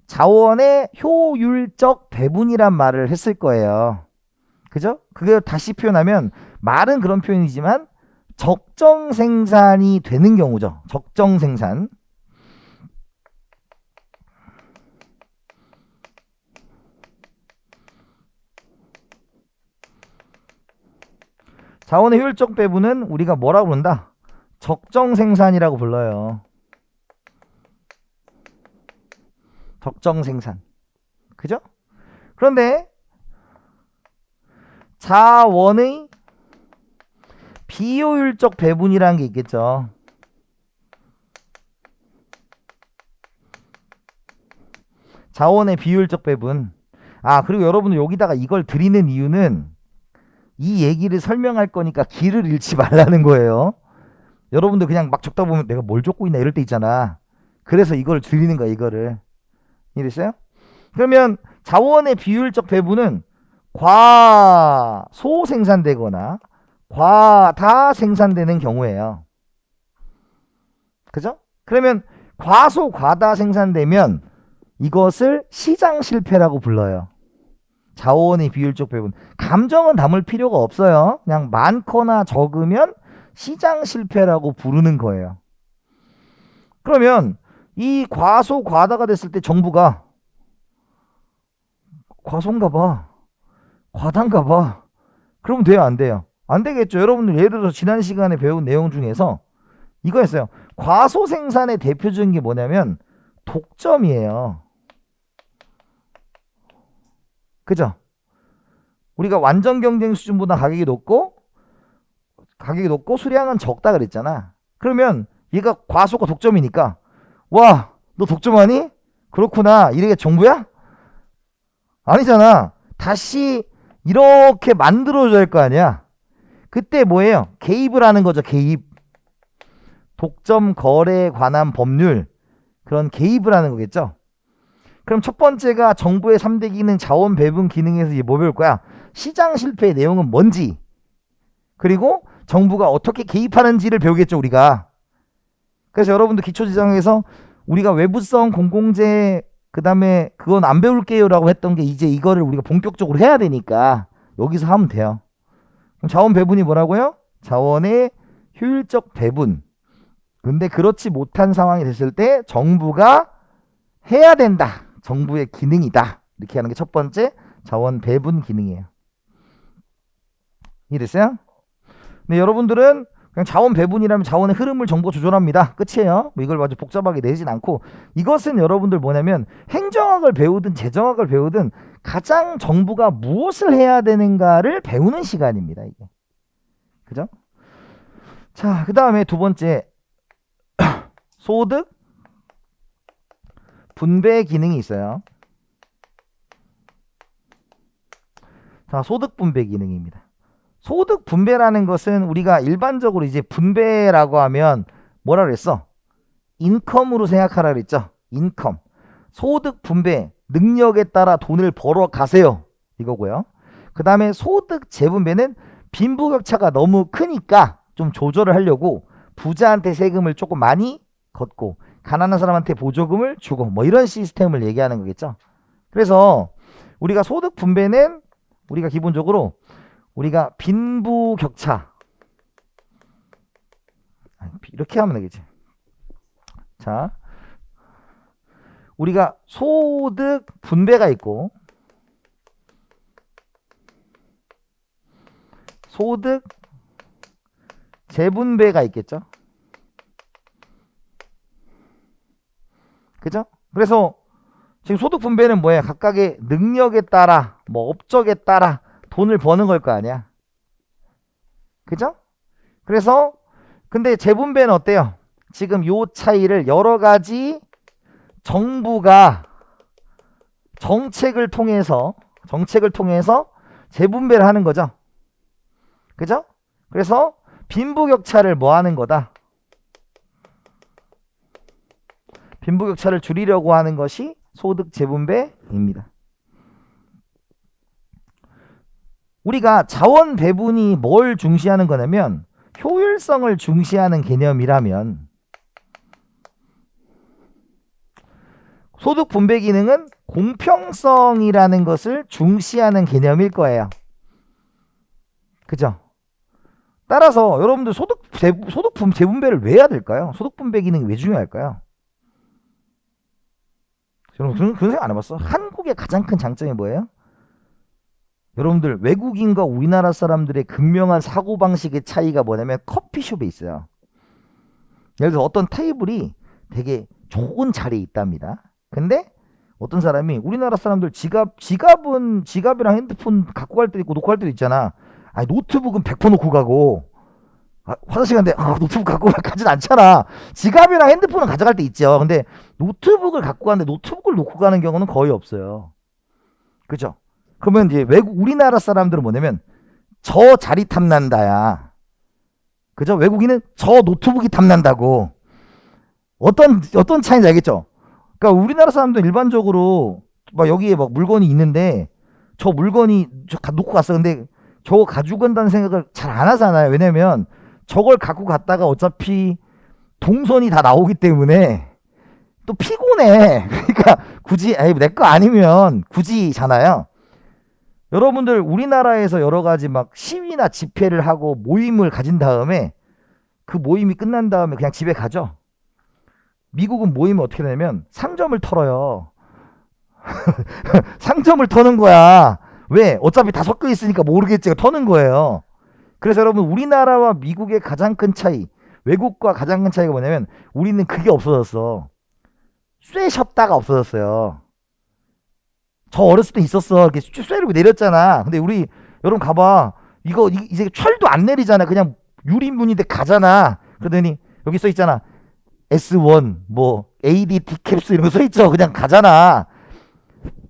자원의 효율적 배분이란 말을 했을 거예요. 그죠? 그게 다시 표현하면 말은 그런 표현이지만 적정 생산이 되는 경우죠. 적정 생산. 자원의 효율적 배분은 우리가 뭐라고 부른다? 적정 생산이라고 불러요. 적정 생산. 그죠? 그런데 자원의 비효율적 배분이라는 게 있겠죠. 자원의 비효율적 배분. 아, 그리고 여러분들 여기다가 이걸 드리는 이유는 이 얘기를 설명할 거니까 길을 잃지 말라는 거예요. 여러분들 그냥 막 적다 보면 내가 뭘 적고 있나 이럴 때 있잖아. 그래서 이걸 드리는 거야, 이거를. 이해됐어요? 그러면 자원의 비효율적 배분은 과소 생산되거나 과다 생산되는 경우예요. 그죠? 그러면 과소 과다 생산되면 이것을 시장 실패라고 불러요. 자원의 비효율적 배분. 감정은 담을 필요가 없어요. 그냥 많거나 적으면 시장 실패라고 부르는 거예요. 그러면 이 과소 과다가 됐을 때 정부가 과소인가 봐, 과다인가 봐, 그러면 돼요, 안 돼요? 안 되겠죠. 여러분들 예를 들어서 지난 시간에 배운 내용 중에서 이거였어요. 과소 생산의 대표적인 게 뭐냐면 독점이에요. 그죠? 우리가 완전 경쟁 수준보다 가격이 높고 수량은 적다 그랬잖아. 그러면 얘가 과소가 독점이니까 와, 너 독점하니? 그렇구나. 이게 정부야? 아니잖아. 다시 이렇게 만들어줘야 할 거 아니야. 그때 뭐예요? 개입을 하는 거죠. 개입. 독점 거래에 관한 법률, 그런 개입을 하는 거겠죠. 그럼 첫 번째가 정부의 3대 기능 자원 배분 기능에서 이제 뭐 배울 거야? 시장 실패의 내용은 뭔지, 그리고 정부가 어떻게 개입하는지를 배우겠죠, 우리가. 그래서 여러분들 기초지정에서 우리가 외부성 공공재 그 다음에 그건 안 배울게요 라고 했던 게 이제 이거를 우리가 본격적으로 해야 되니까 여기서 하면 돼요. 그럼 자원 배분이 뭐라고요? 자원의 효율적 배분. 근데 그렇지 못한 상황이 됐을 때 정부가 해야 된다. 정부의 기능이다. 이렇게 하는 게 첫 번째 자원 배분 기능이에요. 이해됐어요? 네, 여러분들은 그냥 자원 배분이라면 자원의 흐름을 정부가 조절합니다. 끝이에요. 뭐 이걸 아주 복잡하게 내진 않고, 이것은 여러분들 뭐냐면 행정학을 배우든 재정학을 배우든 가장 정부가 무엇을 해야 되는가를 배우는 시간입니다. 이게. 그죠? 자, 그 다음에 두 번째 소득 분배 기능이 있어요. 자, 소득 분배 기능입니다. 소득 분배라는 것은 우리가 일반적으로 이제 분배라고 하면 뭐라 그랬어? 인컴으로 생각하라 그랬죠. 인컴. 소득 분배, 능력에 따라 돈을 벌어 가세요. 이거고요. 그 다음에 소득 재분배는 빈부격차가 너무 크니까 좀 조절을 하려고 부자한테 세금을 조금 많이 걷고 가난한 사람한테 보조금을 주고 뭐 이런 시스템을 얘기하는 거겠죠. 그래서 우리가 소득 분배는 우리가 기본적으로 우리가 빈부격차 이렇게 하면 되겠지. 자, 우리가 소득 분배가 있고 소득 재분배가 있겠죠. 그죠? 그래서 지금 소득 분배는 뭐야? 각각의 능력에 따라 뭐 업적에 따라 돈을 버는 걸 거 아니야. 그죠? 그래서 근데 재분배는 어때요? 지금 요 차이를 여러 가지 정부가 정책을 통해서 재분배를 하는 거죠. 그죠? 그래서 빈부격차를 뭐 하는 거다? 빈부격차를 줄이려고 하는 것이 소득 재분배입니다. 우리가 자원 배분이 뭘 중시하는 거냐면 효율성을 중시하는 개념이라면 소득 분배 기능은 공평성이라는 것을 중시하는 개념일 거예요. 그죠? 따라서 여러분들 소득 재분배를 왜 해야 될까요? 소득 분배 기능이 왜 중요할까요? 여러분 그런 생각 안 해봤어? 한국의 가장 큰 장점이 뭐예요? 여러분들 외국인과 우리나라 사람들의 극명한 사고방식의 차이가 뭐냐면 커피숍에 있어요. 예를 들어서 어떤 테이블이 되게 좋은 자리에 있답니다. 근데 어떤 사람이 우리나라 사람들 지갑이랑 핸드폰 갖고 갈 때도 있고 놓고 갈 때도 있잖아. 아니 노트북은 100% 놓고 가고 화장실 갔는데 노트북 갖고 가진 않잖아. 지갑이랑 핸드폰은 가져갈 때 있죠. 근데 노트북을 갖고 가는데 노트북을 미국을 놓고 가는 경우는 거의 없어요. 그죠? 그러면 이제 우리나라 사람들은 뭐냐면 저 자리 탐난다야. 그죠? 외국인은 저 노트북이 탐난다고. 어떤 차이인지 알겠죠? 그러니까 우리나라 사람도 일반적으로 막 여기에 막 물건이 있는데 저 물건이 놓고 갔어. 근데 저거 가지고 간다는 생각을 잘 안 하잖아요. 왜냐면 저걸 갖고 갔다가 어차피 동선이 다 나오기 때문에 또 피곤해. 그러니까 굳이 내 거 아니면 굳이잖아요. 여러분들 우리나라에서 여러 가지 막 시위나 집회를 하고 모임을 가진 다음에 그 모임이 끝난 다음에 그냥 집에 가죠. 미국은 모임이 어떻게 되냐면 상점을 털어요. 상점을 터는 거야. 왜? 어차피 다 섞여 있으니까 모르겠지. 터는 거예요. 그래서 여러분 우리나라와 미국의 가장 큰 차이, 외국과 가장 큰 차이가 뭐냐면 우리는 그게 없어졌어. 쇠셨다가 없어졌어요. 저 어렸을 때 있었어. 이렇게 쇠를 내렸잖아. 근데 우리 여러분 가봐. 이거 이제 철도 안 내리잖아. 그냥 유리문인데 가잖아. 그러더니 여기 써 있잖아. S1 뭐 ADT 캡슐 이런 거 써 있죠. 그냥 가잖아.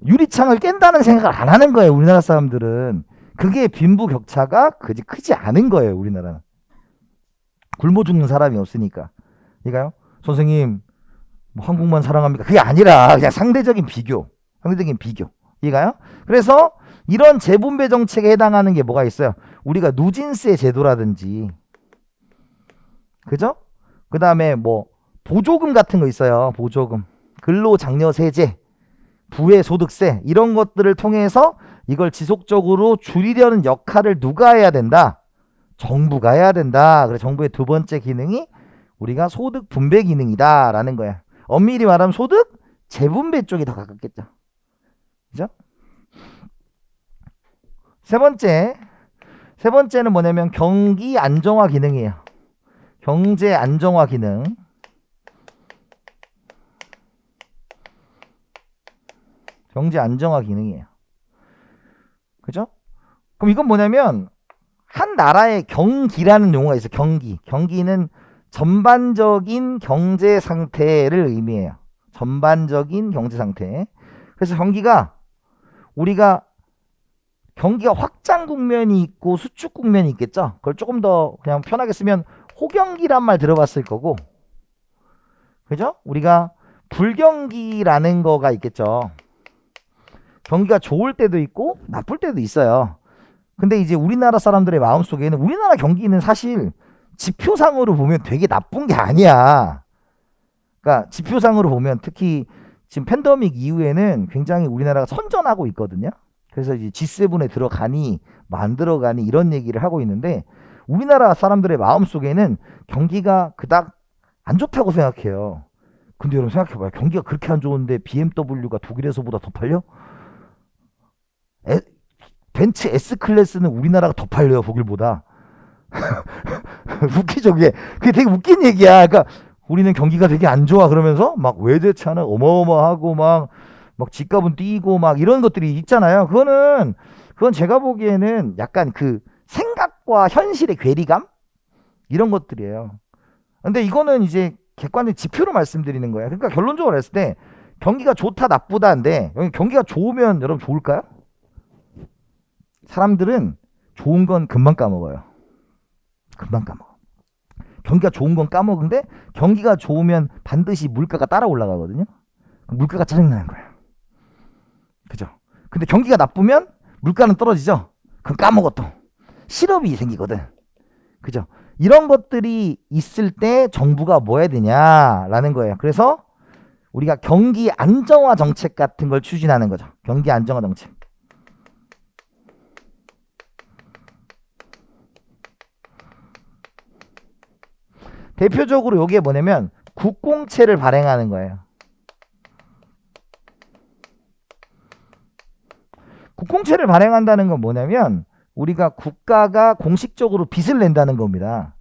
유리창을 깬다는 생각을 안 하는 거예요. 우리나라 사람들은. 그게 빈부격차가 그지 크지 않은 거예요. 우리나라는. 굶어 죽는 사람이 없으니까. 이가요? 선생님 뭐 한국만 사랑합니까? 그게 아니라 그냥 상대적인 비교. 이가요? 그래서 이런 재분배 정책에 해당하는 게 뭐가 있어요? 우리가 누진세 제도라든지, 그죠? 그 다음에 뭐 보조금 같은 거 있어요. 보조금, 근로장려세제, 부의소득세 이런 것들을 통해서 이걸 지속적으로 줄이려는 역할을 누가 해야 된다? 정부가 해야 된다. 그래서 정부의 두 번째 기능이 우리가 소득 분배 기능이다 라는 거야. 엄밀히 말하면 소득 재분배 쪽이 더 가깝겠죠. 그죠? 세 번째는 뭐냐면 경기 안정화 기능이에요. 경제 안정화 기능. 경제 안정화 기능이에요. 그죠? 그럼 이건 뭐냐면 한 나라의 경기라는 용어가 있어요. 경기는 전반적인 경제 상태를 의미해요. 전반적인 경제 상태. 그래서 우리가 경기가 확장 국면이 있고 수축 국면이 있겠죠. 그걸 조금 더 그냥 편하게 쓰면 호경기란 말 들어봤을 거고, 그죠? 우리가 불경기라는 거가 있겠죠. 경기가 좋을 때도 있고 나쁠 때도 있어요. 근데 이제 우리나라 사람들의 마음속에는 우리나라 경기는 사실 지표상으로 보면 되게 나쁜 게 아니야. 그러니까 지표상으로 보면 특히 지금 팬데믹 이후에는 굉장히 우리나라가 선전하고 있거든요. 그래서 이제 G7에 들어가니 안 들어가니 이런 얘기를 하고 있는데 우리나라 사람들의 마음속에는 경기가 그닥 안 좋다고 생각해요. 근데 여러분 생각해봐요. 경기가 그렇게 안 좋은데 BMW가 독일에서보다 더 팔려? 벤츠 S클래스는 우리나라가 더 팔려요. 독일보다. 웃기죠 그게. 그게 되게 웃긴 얘기야. 그러니까 우리는 경기가 되게 안 좋아 그러면서 막 외제차는 어마어마하고 막 집값은 뛰고 막 이런 것들이 있잖아요. 그건 제가 보기에는 약간 그 생각과 현실의 괴리감 이런 것들이에요. 근데 이거는 이제 객관적 지표로 말씀드리는 거예요. 그러니까 결론적으로 했을 때 경기가 좋다 나쁘다인데 경기가 좋으면 여러분 좋을까요? 사람들은 좋은 건 금방 까먹어요. 금방 까먹어. 경기가 좋은 건 까먹은데 경기가 좋으면 반드시 물가가 따라 올라가거든요. 물가가 짜증나는 거야. 그죠? 근데 경기가 나쁘면 물가는 떨어지죠. 그럼 까먹어 또. 실업이 생기거든. 그죠? 이런 것들이 있을 때 정부가 뭐 해야 되냐라는 거예요. 그래서 우리가 경기 안정화 정책 같은 걸 추진하는 거죠. 경기 안정화 정책. 대표적으로 이게 뭐냐면 국공채를 발행하는 거예요. 국공채를 발행한다는 건 뭐냐면 우리가 국가가 공식적으로 빚을 낸다는 겁니다.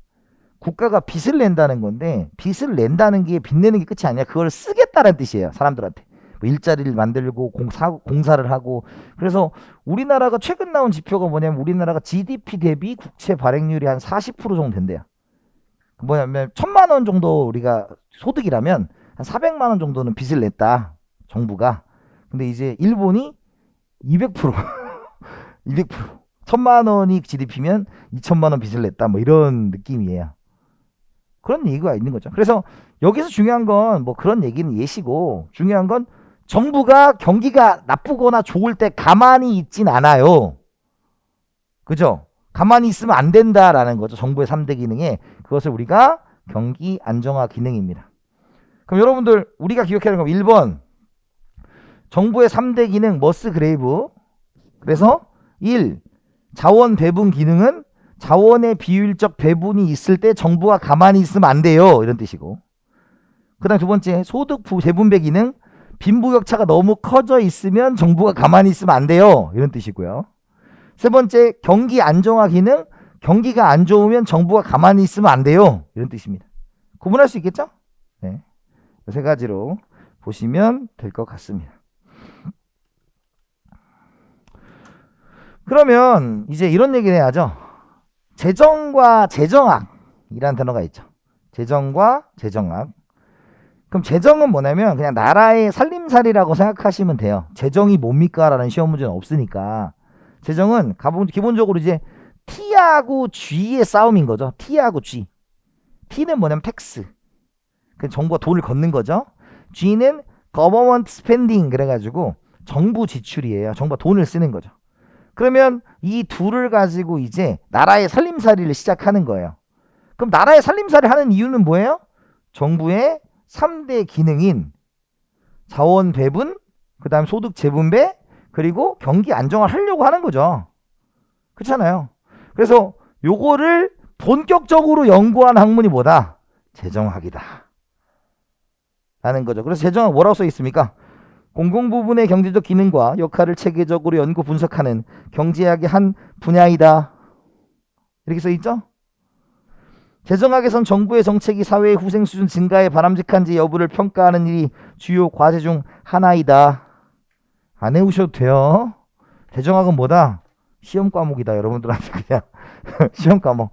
국가가 빚을 낸다는 건데 빚을 낸다는 게 빚 내는 게 끝이 아니라 그걸 쓰겠다는 뜻이에요. 사람들한테. 뭐 일자리를 만들고 공사를 하고. 그래서 우리나라가 최근 나온 지표가 뭐냐면 우리나라가 GDP 대비 국채 발행률이 한 40% 정도 된대요. 뭐냐면 1,000만 원 정도 우리가 소득이라면 한 400만 원 정도는 빚을 냈다. 정부가. 근데 이제 일본이 200% 200% 1000만 원이 GDP면 2000만 원 빚을 냈다 뭐 이런 느낌이에요. 그런 얘기가 있는 거죠. 그래서 여기서 중요한 건 뭐 그런 얘기는 예시고, 중요한 건 정부가 경기가 나쁘거나 좋을 때 가만히 있진 않아요. 그죠? 가만히 있으면 안 된다라는 거죠. 정부의 3대 기능에, 그것을 우리가 경기 안정화 기능입니다. 그럼 여러분들 우리가 기억해야 하는 건 1번 정부의 3대 기능 머스 그레이브. 그래서 1. 자원 배분 기능은 자원의 비효율적 배분이 있을 때 정부가 가만히 있으면 안 돼요. 이런 뜻이고. 그 다음 두 번째 소득 재분배 기능. 빈부격차가 너무 커져 있으면 정부가 가만히 있으면 안 돼요. 이런 뜻이고요. 세 번째 경기 안정화 기능. 경기가 안 좋으면 정부가 가만히 있으면 안 돼요. 이런 뜻입니다. 구분할 수 있겠죠? 네. 세 가지로 보시면 될 것 같습니다. 그러면 이제 이런 얘기를 해야죠. 재정과 재정학이라는 단어가 있죠. 재정과 재정학. 그럼 재정은 뭐냐면 그냥 나라의 살림살이라고 생각하시면 돼요. 재정이 뭡니까? 라는 시험 문제는 없으니까. 재정은 기본적으로 이제 T하고 G의 싸움인 거죠. T하고 G. T는 뭐냐면 텍스. 그 정부가 돈을 걷는 거죠. G는 government spending 그래가지고 정부 지출이에요. 정부가 돈을 쓰는 거죠. 그러면 이 둘을 가지고 이제 나라의 살림살이를 시작하는 거예요. 그럼 나라의 살림살이를 하는 이유는 뭐예요? 정부의 3대 기능인 자원 배분, 그 다음 소득 재분배, 그리고 경기 안정화를 하려고 하는 거죠. 그렇잖아요. 그래서 요거를 본격적으로 연구한 학문이 뭐다? 재정학이다 라는 거죠. 그래서 재정학 뭐라고 써 있습니까? 공공부문의 경제적 기능과 역할을 체계적으로 연구 분석하는 경제학의 한 분야이다. 이렇게 써 있죠? 재정학에선 정부의 정책이 사회의 후생 수준 증가에 바람직한지 여부를 평가하는 일이 주요 과제 중 하나이다. 안 외우셔도 돼요. 재정학은 뭐다? 시험 과목이다. 여러분들한테 그냥 시험 과목.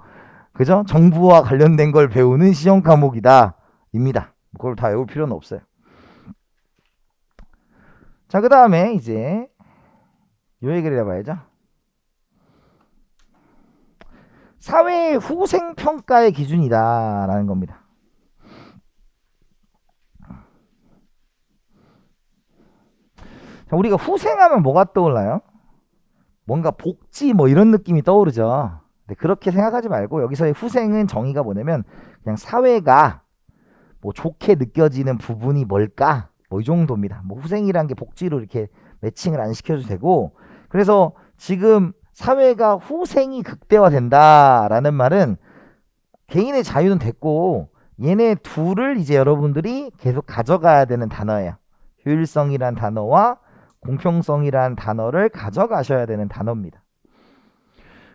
그죠? 정부와 관련된 걸 배우는 시험 과목이다. 입니다. 그걸 다 외울 필요는 없어요. 자, 그 다음에 이제 요 얘기를 해봐야죠. 사회의 후생평가의 기준이다 라는 겁니다. 자, 우리가 후생하면 뭐가 떠올라요? 뭔가 복지 뭐 이런 느낌이 떠오르죠. 근데 그렇게 생각하지 말고 여기서의 후생은 정의가 뭐냐면 그냥 사회가 뭐 좋게 느껴지는 부분이 뭘까? 뭐 이 정도입니다. 뭐 후생이란 게 복지로 이렇게 매칭을 안 시켜도 되고, 그래서 지금 사회가 후생이 극대화된다라는 말은 개인의 자유는 됐고 얘네 둘을 이제 여러분들이 계속 가져가야 되는 단어예요. 효율성이란 단어와 공평성이란 단어를 가져가셔야 되는 단어입니다.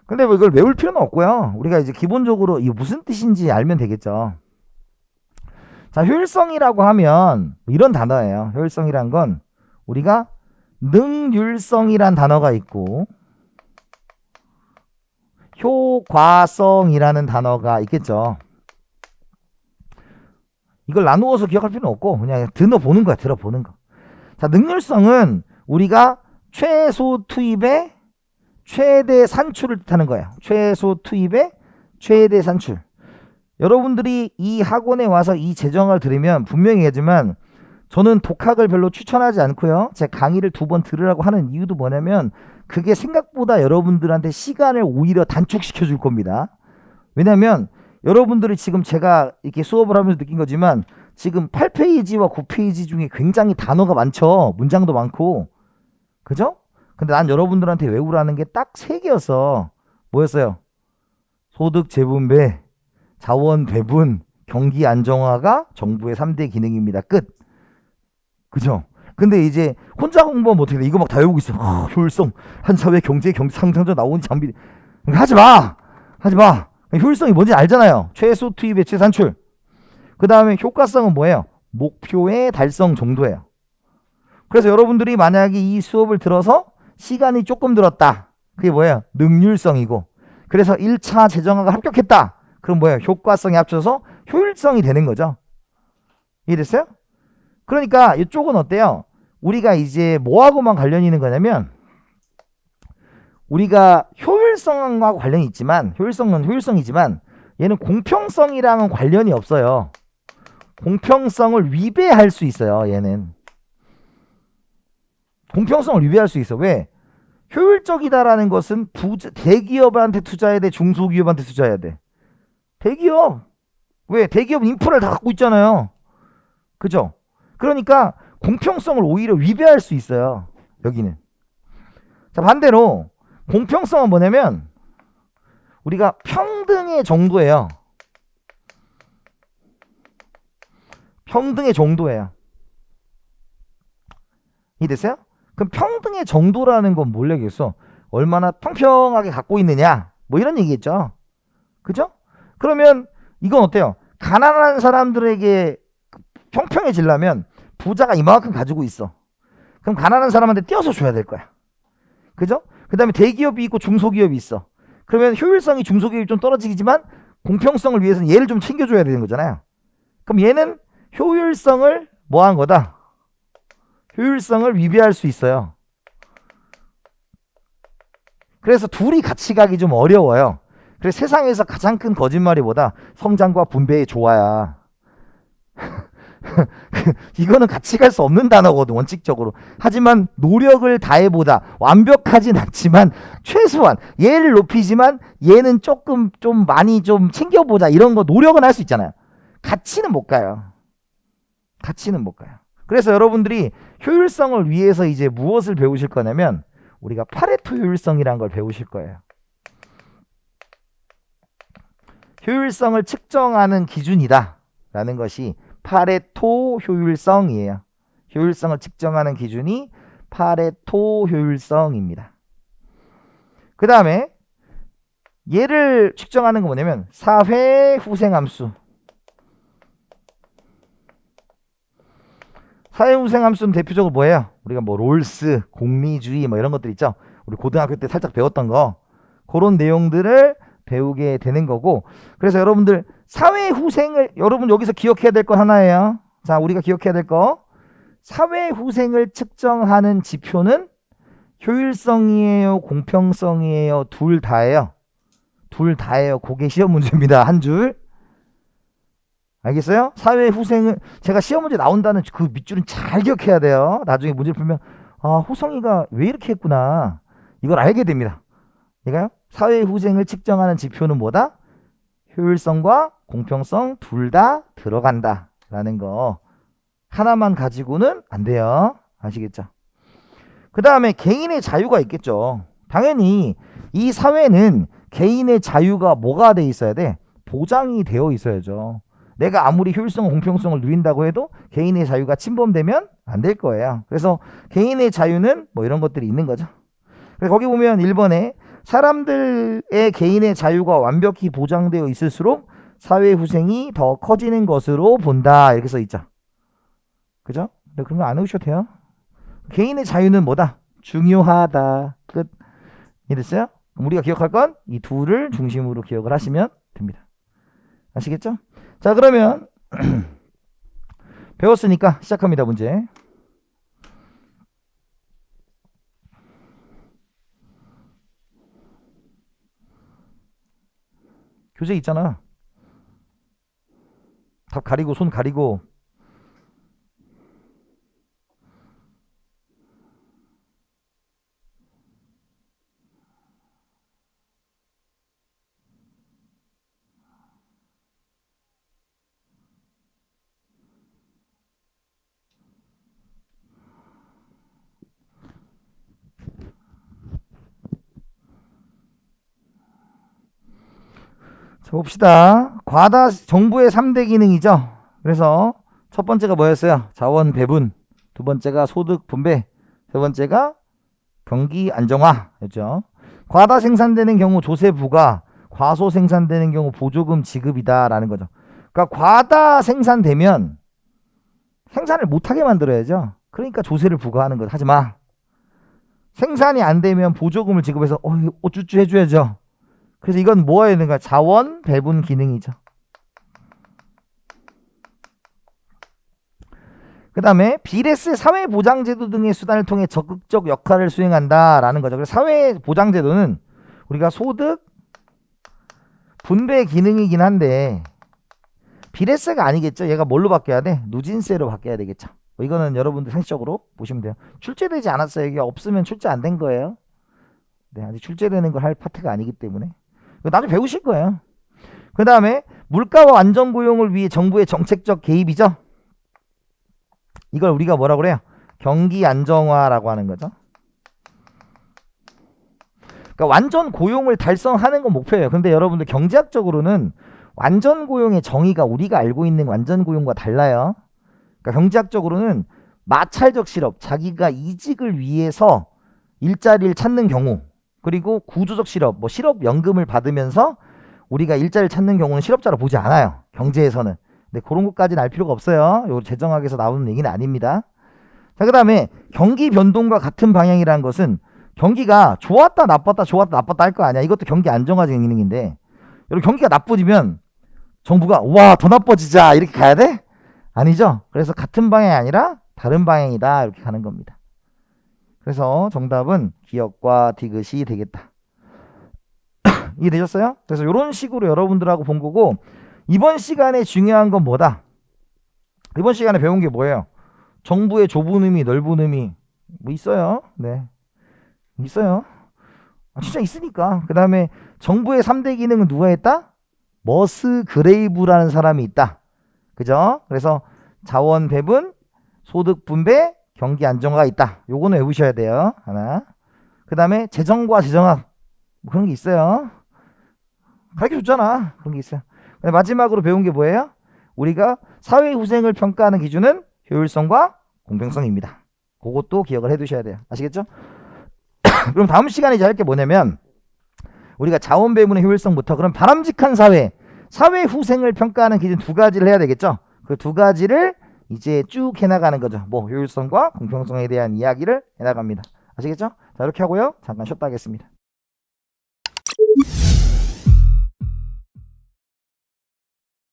근데 뭐 이걸 외울 필요는 없고요. 우리가 이제 기본적으로 이게 무슨 뜻인지 알면 되겠죠. 자, 효율성이라고 하면 이런 단어예요. 효율성이란 건 우리가 능률성이란 단어가 있고 효과성이라는 단어가 있겠죠. 이걸 나누어서 기억할 필요는 없고 그냥 들어보는 거야. 들어보는 거. 자, 능률성은 우리가 최소 투입의 최대 산출을 뜻하는 거예요. 최소 투입의 최대 산출. 여러분들이 이 학원에 와서 이 재정을 들으면 분명히 얘기하지만 저는 독학을 별로 추천하지 않고요. 제 강의를 2번 들으라고 하는 이유도 뭐냐면 그게 생각보다 여러분들한테 시간을 오히려 단축시켜 줄 겁니다. 왜냐면 여러분들이 지금 제가 이렇게 수업을 하면서 느낀 거지만 지금 8페이지와 9페이지 중에 굉장히 단어가 많죠. 문장도 많고. 그죠? 근데 난 여러분들한테 외우라는 게 딱 3개였어. 뭐였어요? 소득 재분배, 자원 배분, 경기 안정화가 정부의 3대 기능입니다. 끝. 그죠? 근데 이제 혼자 공부하면 어떻게 돼? 이거 막 다 외우고 있어. 효율성, 한 사회 경제 상승자 나오는 장비. 하지 마! 하지 마! 효율성이 뭔지 알잖아요. 최소 투입의 최산출. 그 다음에 효과성은 뭐예요? 목표의 달성 정도예요. 그래서 여러분들이 만약에 이 수업을 들어서 시간이 조금 들었다. 그게 뭐예요? 능률성이고. 그래서 1차 재정학을 합격했다. 그럼 뭐예요? 효과성이 합쳐서 효율성이 되는 거죠. 이해됐어요? 그러니까 이쪽은 어때요? 우리가 이제 뭐하고만 관련이 있는 거냐면 우리가 효율성하고 관련이 있지만 효율성은 효율성이지만 얘는 공평성이랑은 관련이 없어요. 공평성을 위배할 수 있어요. 얘는 공평성을 위배할 수 있어. 왜? 효율적이다라는 것은 대기업한테 투자해야 돼? 중소기업한테 투자해야 돼? 대기업. 왜? 대기업은 인프라를 다 갖고 있잖아요. 그죠? 그러니까 공평성을 오히려 위배할 수 있어요. 여기는. 자, 반대로 공평성은 뭐냐면 우리가 평등의 정도예요. 평등의 정도예요. 이해됐어요? 그럼 평등의 정도라는 건 뭘 얘기했어? 얼마나 평평하게 갖고 있느냐? 뭐 이런 얘기겠죠. 그죠? 그러면 이건 어때요? 가난한 사람들에게 평평해지려면 부자가 이만큼 가지고 있어. 그럼 가난한 사람한테 떼어서 줘야 될 거야. 그죠? 그 다음에 대기업이 있고 중소기업이 있어. 그러면 효율성이 중소기업이 좀 떨어지지만 공평성을 위해서는 얘를 좀 챙겨줘야 되는 거잖아요. 그럼 얘는 효율성을 뭐 한 거다? 효율성을 위배할 수 있어요. 그래서 둘이 같이 가기 좀 어려워요. 그래서 세상에서 가장 큰 거짓말이 뭐다? 성장과 분배의 조화야. 이거는 같이 갈 수 없는 단어거든, 원칙적으로. 하지만 노력을 다해보다 완벽하진 않지만 최소한 얘를 높이지만 얘는 조금 좀 많이 좀 챙겨보자, 이런 거 노력은 할 수 있잖아요. 같이는 못 가요. 같이는 못 가요. 그래서 여러분들이 효율성을 위해서 이제 무엇을 배우실 거냐면 우리가 파레토 효율성이라는 걸 배우실 거예요. 효율성을 측정하는 기준이다 라는 것이 파레토 효율성이에요. 효율성을 측정하는 기준이 파레토 효율성입니다. 그 다음에 얘를 측정하는 건 뭐냐면 사회후생함수. 사회후생함수는 대표적으로 뭐예요? 우리가 뭐 롤스, 공리주의 뭐 이런 것들 있죠. 우리 고등학교 때 살짝 배웠던 거, 그런 내용들을 배우게 되는 거고. 그래서 여러분들 사회후생을, 여러분 여기서 기억해야 될 건 하나예요. 자, 우리가 기억해야 될 거, 사회후생을 측정하는 지표는 효율성이에요, 공평성이에요? 둘 다예요. 둘 다예요. 그게 시험 문제입니다. 한 줄. 알겠어요? 사회후생을, 제가 시험 문제 나온다는 그 밑줄은 잘 기억해야 돼요. 나중에 문제를 풀면 아, 호성이가 왜 이렇게 했구나, 이걸 알게 됩니다. 얘가요, 사회후생을 측정하는 지표는 뭐다? 효율성과 공평성 둘 다 들어간다 라는 거 하나만 가지고는 안 돼요. 아시겠죠? 그 다음에 개인의 자유가 있겠죠. 당연히 이 사회는 개인의 자유가 뭐가 돼 있어야 돼? 보장이 되어 있어야죠. 내가 아무리 효율성과 공평성을 누린다고 해도 개인의 자유가 침범되면 안 될 거예요. 그래서 개인의 자유는 뭐 이런 것들이 있는 거죠. 그래서 거기 보면 1번에 사람들의 개인의 자유가 완벽히 보장되어 있을수록 사회후생이 더 커지는 것으로 본다, 이렇게 써 있죠. 그죠? 근데 그런 거 안 외우셔도 돼요. 개인의 자유는 뭐다? 중요하다. 끝. 이해됐어요? 우리가 기억할 건 이 둘을 중심으로 기억을 하시면 됩니다. 아시겠죠? 자, 그러면 배웠으니까 시작합니다. 문제. 교재 있잖아. 답 가리고 손 가리고. 자, 봅시다. 정부의 3대 기능이죠. 그래서 첫 번째가 뭐였어요? 자원 배분. 두 번째가 소득 분배. 세 번째가 경기 안정화였죠. 과다 생산되는 경우 조세 부과, 과소 생산되는 경우 보조금 지급이다라는 거죠. 그러니까 과다 생산되면 생산을 못하게 만들어야죠. 그러니까 조세를 부과하는 것. 하지 마. 생산이 안 되면 보조금을 지급해서 어쭈쭈 해줘야죠. 그래서 이건 뭐가 있는가? 자원 배분 기능이죠. 그 다음에 비례세 사회보장제도 등의 수단을 통해 적극적 역할을 수행한다라는 거죠. 그래서 사회보장제도는 우리가 소득 분배 기능이긴 한데 비례세가 아니겠죠. 얘가 뭘로 바뀌어야 돼? 누진세로 바뀌어야 되겠죠. 이거는 여러분들 상식적으로 보시면 돼요. 출제되지 않았어요. 이게 없으면 출제 안 된 거예요. 네, 아직 출제되는 걸 할 파트가 아니기 때문에 나중에 배우실 거예요. 그 다음에 물가와 안정고용을 위해 정부의 정책적 개입이죠. 이걸 우리가 뭐라고 그래요? 경기 안정화라고 하는 거죠. 그러니까 완전 고용을 달성하는 건 목표예요. 근데 여러분들 경제학적으로는 완전 고용의 정의가 우리가 알고 있는 완전 고용과 달라요. 그러니까 경제학적으로는 마찰적 실업, 자기가 이직을 위해서 일자리를 찾는 경우, 그리고 구조적 실업, 뭐 실업연금을 받으면서 우리가 일자리를 찾는 경우는 실업자로 보지 않아요. 경제에서는. 근데 그런 것까지는 알 필요가 없어요. 요 재정학에서 나오는 얘기는 아닙니다. 자, 그 다음에 경기 변동과 같은 방향이라는 것은 경기가 좋았다 나빴다 좋았다 나빴다 할 거 아니야. 이것도 경기 안정화 기능인데 여러분 경기가 나빠지면 정부가 와 더 나빠지자 이렇게 가야 돼? 아니죠. 그래서 같은 방향이 아니라 다른 방향이다 이렇게 가는 겁니다. 그래서 정답은 기역과 디귿이 되겠다. 이해되셨어요? 그래서 이런 식으로 여러분들하고 본 거고 이번 시간에 중요한 건 뭐다? 이번 시간에 배운 게 뭐예요? 정부의 좁은 의미 넓은 의미 뭐 있어요. 네, 있어요. 진짜 있으니까. 그 다음에 정부의 3대 기능은 누가 했다? 머스 그레이브라는 사람이 있다. 그죠? 그래서 자원 배분, 소득 분배, 경기 안정화가 있다. 요거는 외우셔야 돼요. 하나. 그 다음에 재정과 재정학 뭐 그런 게 있어요. 가르쳐 줬잖아. 그런 게 있어요. 마지막으로 배운 게 뭐예요? 우리가 사회후생을 평가하는 기준은 효율성과 공평성입니다. 그것도 기억을 해두셔야 돼요. 아시겠죠? 그럼 다음 시간에 이제 할 게 뭐냐면 우리가 자원 배분의 효율성부터 그럼 바람직한 사회후생을 평가하는 기준 두 가지를 해야 되겠죠? 그 두 가지를 이제 쭉 해나가는 거죠. 뭐 효율성과 공평성에 대한 이야기를 해나갑니다. 아시겠죠? 자, 이렇게 하고요. 잠깐 쉬었다 하겠습니다.